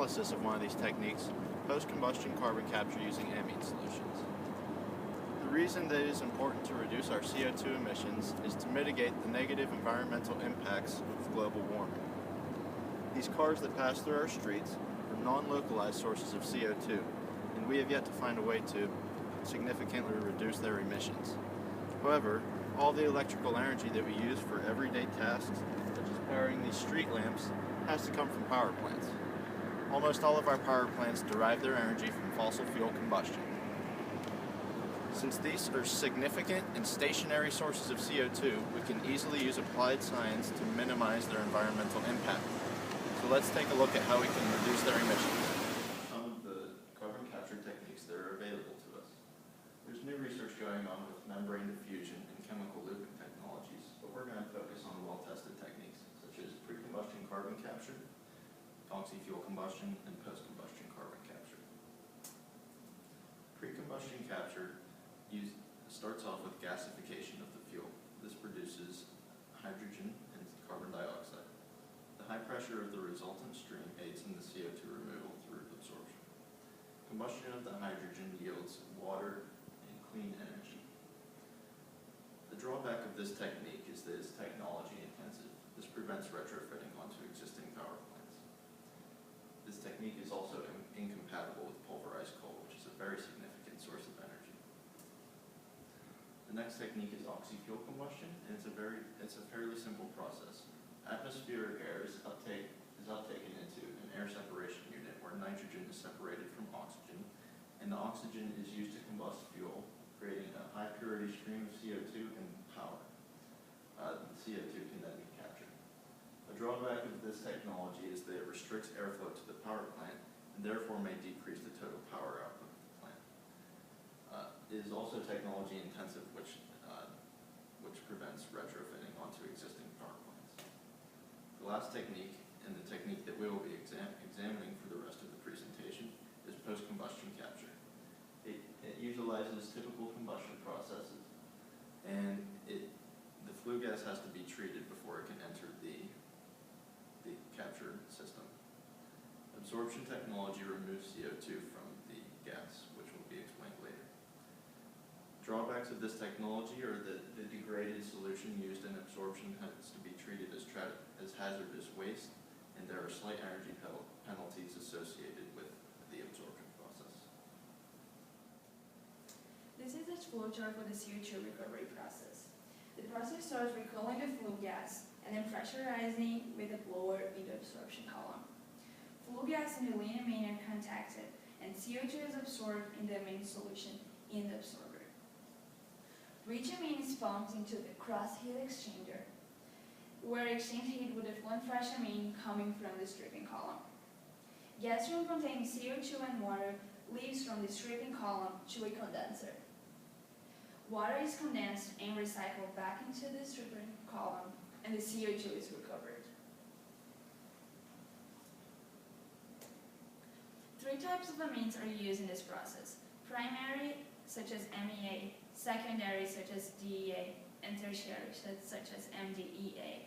analysis of one of these techniques, post-combustion carbon capture using amine solutions. The reason that it is important to reduce our CO2 emissions is to mitigate the negative environmental impacts of global warming. These cars that pass through our streets are non-localized sources of CO2, and we have yet to find a way to significantly reduce their emissions. However, all the electrical energy that we use for everyday tasks, such as powering these street lamps, has to come from power plants. Almost all of our power plants derive their energy from fossil fuel combustion. Since these are significant and stationary sources of CO2, we can easily use applied science to minimize their environmental impact. So let's take a look at how we can reduce their emissions. Some of the carbon capture techniques that are available to us. There's new research going on with membrane diffusion and chemical looping technologies, but we're going to focus on well-tested techniques such as pre-combustion carbon capture, oxy-fuel combustion, and post-combustion carbon capture. Pre-combustion capture starts off with gasification of the fuel. This produces hydrogen and carbon dioxide. The high pressure of the resultant stream aids in the CO2 removal through absorption. Combustion of the hydrogen yields water and clean energy. The drawback of this technique is that it's technology intensive. This prevents retrofitting onto existing power plants. This technique is also incompatible with pulverized coal, which is a very significant source of energy. The next technique is oxy-fuel combustion, and it's a fairly simple process. Atmospheric air is uptaken into an air separation unit where nitrogen is separated from oxygen, and the oxygen is used to combust fuel, creating a high purity stream of CO2 and power. The CO2 can then be captured. A drawback of this technology is that it restricts airflow to the power plant and therefore may decrease the total power output of the plant. It is also technology intensive, which prevents retrofitting onto existing power plants. The last technique, and the technique that we will be examining for the rest of the presentation, is post-combustion capture. It utilizes typical combustion processes, and the flue gas has to be treated before it can enter the capture system. Absorption technology removes CO2 from the gas, which will be explained later. Drawbacks of this technology are that the degraded solution used in absorption has to be treated as hazardous waste, and there are slight energy penalties associated with the absorption process. This is a flowchart for the CO2 recovery process. The process starts with cooling the flue gas and then pressurizing with a blower in the absorption column. Flue gas and the lean amine are contacted, and CO2 is absorbed in the amine solution in the absorber. Rich amine is pumped into the cross heat exchanger, where exchange heat with the fluent fresh amine coming from the stripping column. Gas stream containing CO2 and water leaves from the stripping column to a condenser. Water is condensed and recycled back into the stripping column, and the CO2 is recovered. Three types of amines are used in this process: primary, such as MEA, secondary, such as DEA, and tertiary, such as MDEA.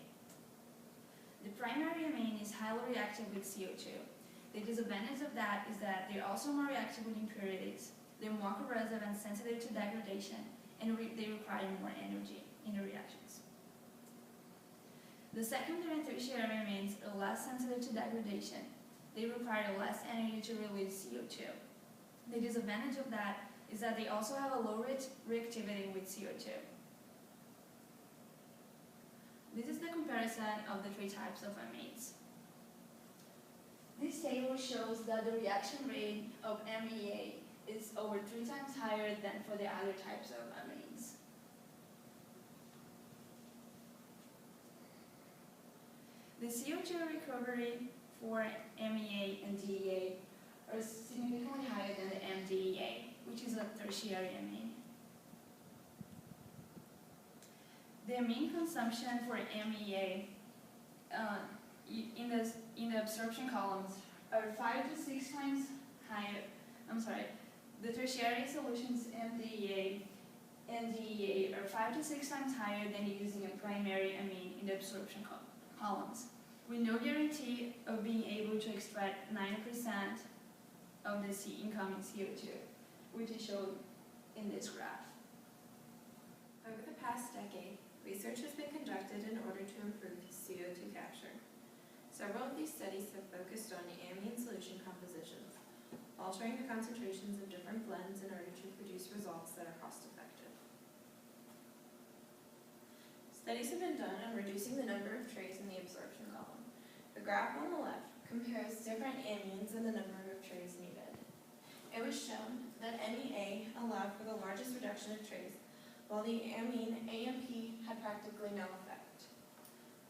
The primary amine is highly reactive with CO2. The disadvantage of that is that they're also more reactive with impurities, they're more corrosive and sensitive to degradation, and they require more energy in the reactions. The secondary and tertiary amines are less sensitive to degradation. They require less energy to release CO2. The disadvantage of that is that they also have a low reactivity with CO2. This is the comparison of the three types of amines. This table shows that the reaction rate of MEA is over 3 times higher than for the other types of amines. The CO2 recovery for MEA and DEA are significantly higher than the MDEA, which is a tertiary amine. The amine consumption for MEA in the absorption columns are 5 to 6 times higher. The tertiary solutions MDEA and DEA are 5 to 6 times higher than using a primary amine in the absorption columns. with no guarantee of being able to extract 90% of the incoming CO2, which is shown in this graph. Over the past decade, research has been conducted in order to improve CO2 capture. Several of these studies have focused on amine solution compositions, altering the concentrations of different blends in order to produce results that are cost-effective. Studies have been done on reducing the number of trays in the absorption column. The graph on the left compares different amines and the number of trays needed. It was shown that MEA allowed for the largest reduction of trays, while the amine AMP had practically no effect.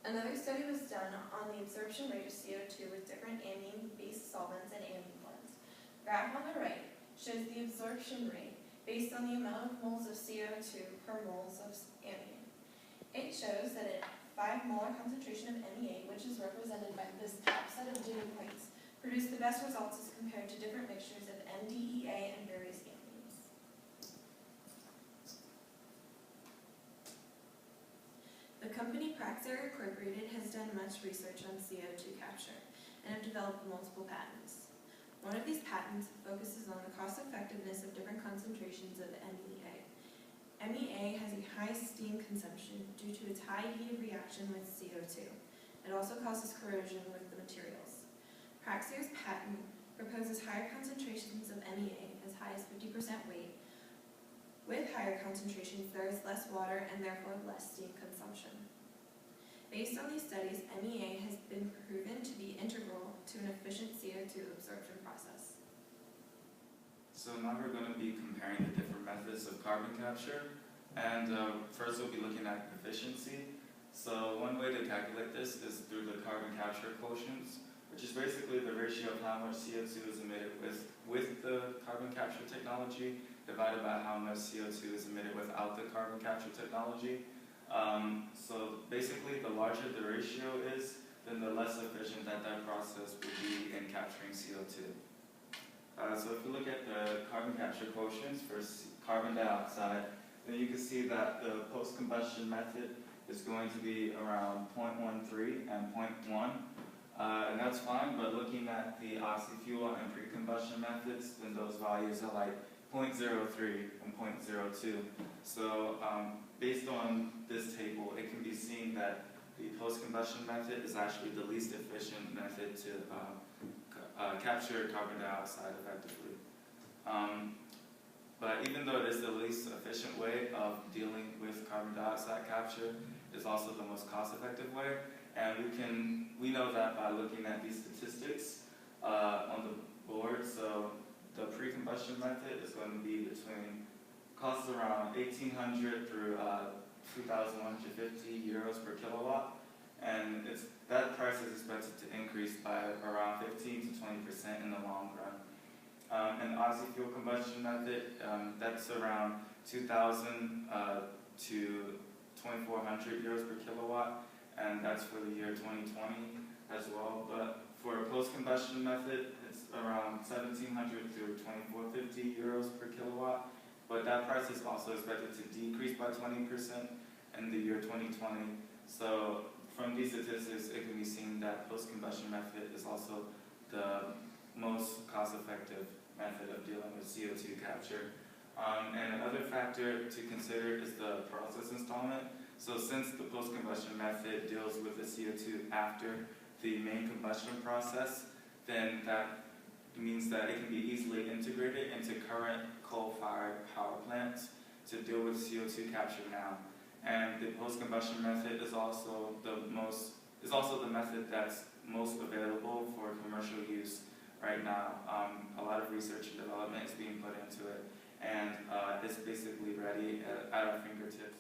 Another study was done on the absorption rate of CO2 with different amine-based solvents and amine blends. The graph on the right shows the absorption rate based on the amount of moles of CO2 per moles of amine. It shows that at 5 molar concentration of MEA, which is represented by this top set of data points, produced the best results as compared to different mixtures of MDEA and various amines. The company Praxair Incorporated has done much research on CO2 capture and have developed multiple patents. One of these patents focuses on the cost effectiveness of different concentrations of MEA. MEA has a high steam consumption due to its high heat of reaction with CO2. It also causes corrosion with the materials. Praxair's patent proposes higher concentrations of MEA as high as 50% weight. With higher concentrations, there is less water and therefore less steam consumption. Based on these studies, MEA has been proven to be integral to an efficient CO2 absorption process. So now we're going to be comparing the different methods of carbon capture, and first we'll be looking at efficiency. So one way to calculate this is through the carbon capture quotients, which is basically the ratio of how much CO2 is emitted with the carbon capture technology divided by how much CO2 is emitted without the carbon capture technology. So basically, the larger the ratio is, then the less efficient that process would be in capturing CO2. So if you look at the carbon capture quotients for carbon dioxide, then you can see that the post-combustion method is going to be around 0.13 and 0.1. And that's fine, but looking at the oxy-fuel and pre-combustion methods, then those values are like 0.03 and 0.02. So based on this table, it can be seen that the post-combustion method is actually the least efficient method to capture carbon dioxide effectively. But even though it is the least efficient way of dealing with carbon dioxide capture, it's also the most cost-effective way. And we know that by looking at these statistics on the board. So the pre-combustion method is going to be costs around 1,800 through 2,150 euros per kilowatt, and that price is expected to increase by around 15 to 20% in the long run. And oxy-fuel combustion method, that's around 2,000 to 2,400 euros per kilowatt, and that's for the year 2020 as well. But for a post-combustion method, it's around 1,700 to 2,450 euros per kilowatt. But that price is also expected to decrease by 20% in the year 2020. So from these statistics, it can be seen that post-combustion method is also the most cost-effective method of dealing with CO2 capture. And another factor to consider is the process installment. So since the post-combustion method deals with the CO2 after the main combustion process, then that means that it can be easily integrated into current coal-fired power plants to deal with CO2 capture now. And the post-combustion method is also the method that's most available for commercial use right now. A lot of research and development is being put into it, and it's basically ready at our fingertips.